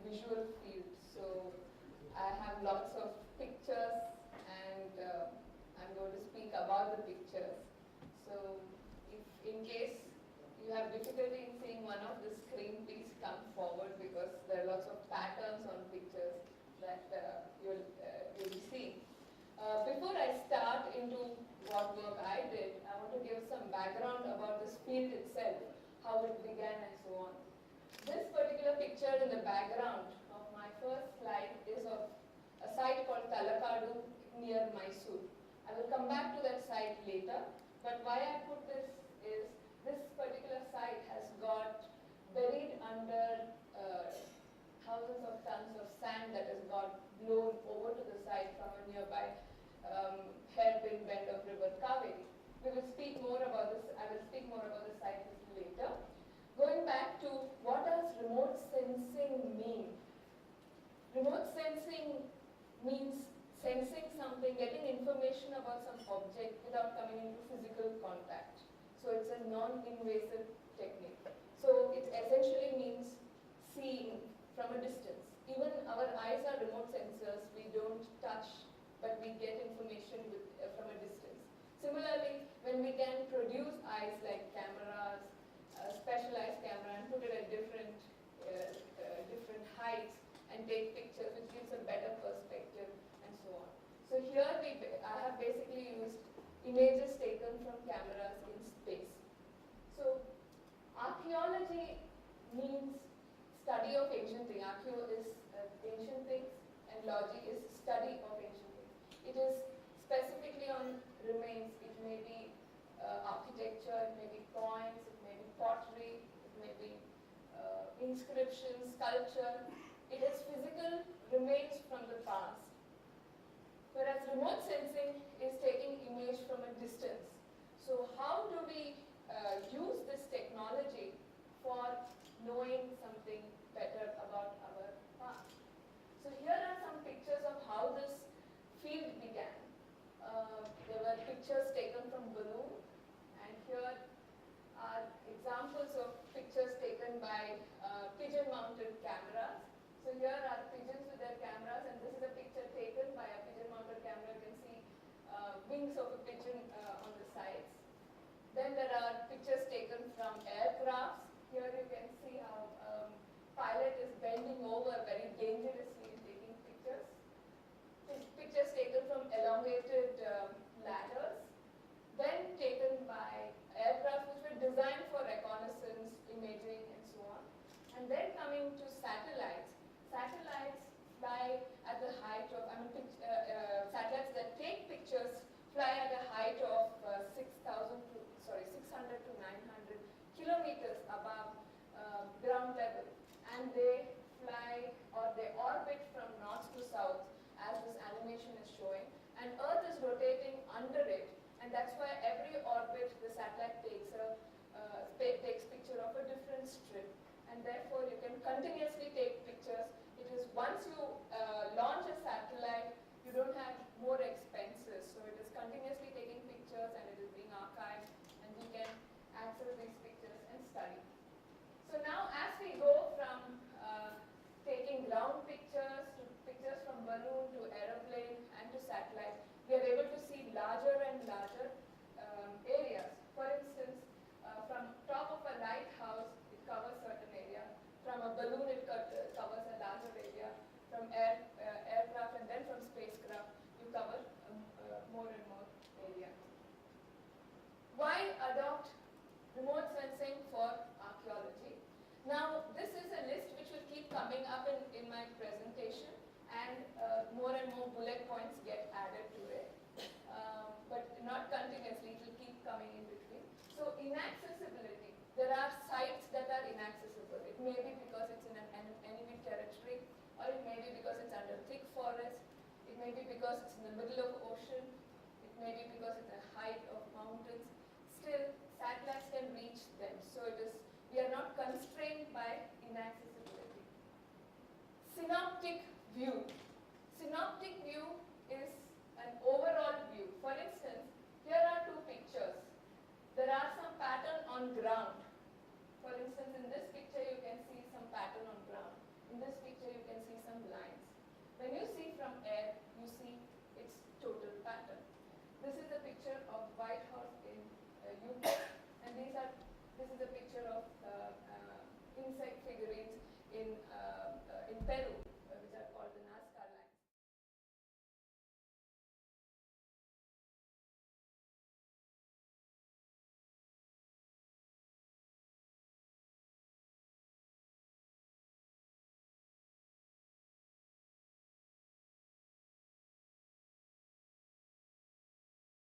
visual field. So I have lots of pictures, and I'm going to speak about the pictures. So if in case you have difficulty in seeing one of the screen, please come forward, because there are lots of patterns on pictures that you'll see. Before I start into what work I did, I want to give some background about this field itself, how it began and so on. This particular picture in the background of my first slide is of a site called Talakadu near Mysore. I will come back to that site later, but why I put this is this particular site has got buried under thousands of tons of sand that has got blown over to the side from a nearby hairpin bend of river Kaveri. We will speak more about this. I will speak more about the site a little later. Going back to what does remote sensing mean? Remote sensing means sensing something, getting information about some object without coming into physical contact. So it's a non-invasive technique. So it essentially means seeing from a distance. Even our eyes are remote sensors. We don't touch, but we get information from a distance. Similarly, when we can produce eyes like cameras, specialized camera, and put it at different heights and take pictures, which gives a better perspective and so on. So here I have basically used images taken from cameras in space. So archaeology means study of ancient things. Archeo is ancient things, and logy is study of ancient things. It is specifically on remains. It may be architecture, it may be coins, it may be pottery, it may be inscriptions, sculpture. It is physical remains from the past. Whereas remote sensing is taking image from a distance. So how do we use this technology for knowing something better about our past? So here are some pictures of how this field began. There were pictures taken from balloon, and here are examples of pictures taken by pigeon-mounted cameras. So here are pigeons with their cameras, and this is a picture taken by a pigeon-mounted camera. You can see wings of a pigeon on the sides. Then there are pictures taken from aircrafts. Here you can see how pilot is bending over very dangerously and taking pictures. Pictures taken from elongated ladders. Then taken by aircraft which were designed for reconnaissance, imaging, and so on. And then coming to satellites. Satellites fly at the height of, satellites that take pictures fly at a height of 600 to 900 kilometers above ground level. And they fly, or they orbit from north to south, as this animation is showing. And Earth is rotating under it. And that's why every orbit the satellite takes picture of a different strip. And therefore you can continuously take pictures. It is once you launch a satellite, you don't have more expenses. So it is continuously taking pictures, and it is being archived, and we can access these pictures and study. So now as we go from taking ground pictures to pictures from balloon to aeroplane and to satellite, we are able to see larger and larger areas. For instance, from top of a lighthouse, it covers certain area. From a balloon, it covers a larger area. From aircraft and then from spacecraft, you cover more and more area. Why adopt remote sensing for archaeology? Now, this is a list which will keep coming up in my presentation, and more and more bullet points get added to it. But not continuously, it will keep coming in between. So inaccessibility. There are sites that are inaccessible. It may be because it's in an enemy territory, or it may be because it's under thick forest. It may be because it's in the middle of ocean. It may be because it's a height of mountains. Still, satellites can reach them. So we are not constrained by inaccessibility. Synoptic view. Synoptic view is an overall view. For instance, here are two pictures. There are some pattern on ground. For instance, in this picture you can see some pattern on ground. In this picture you When you see from air, you see its total pattern. This is a picture of white horse in UK, and this is a picture of insect figurines in Peru.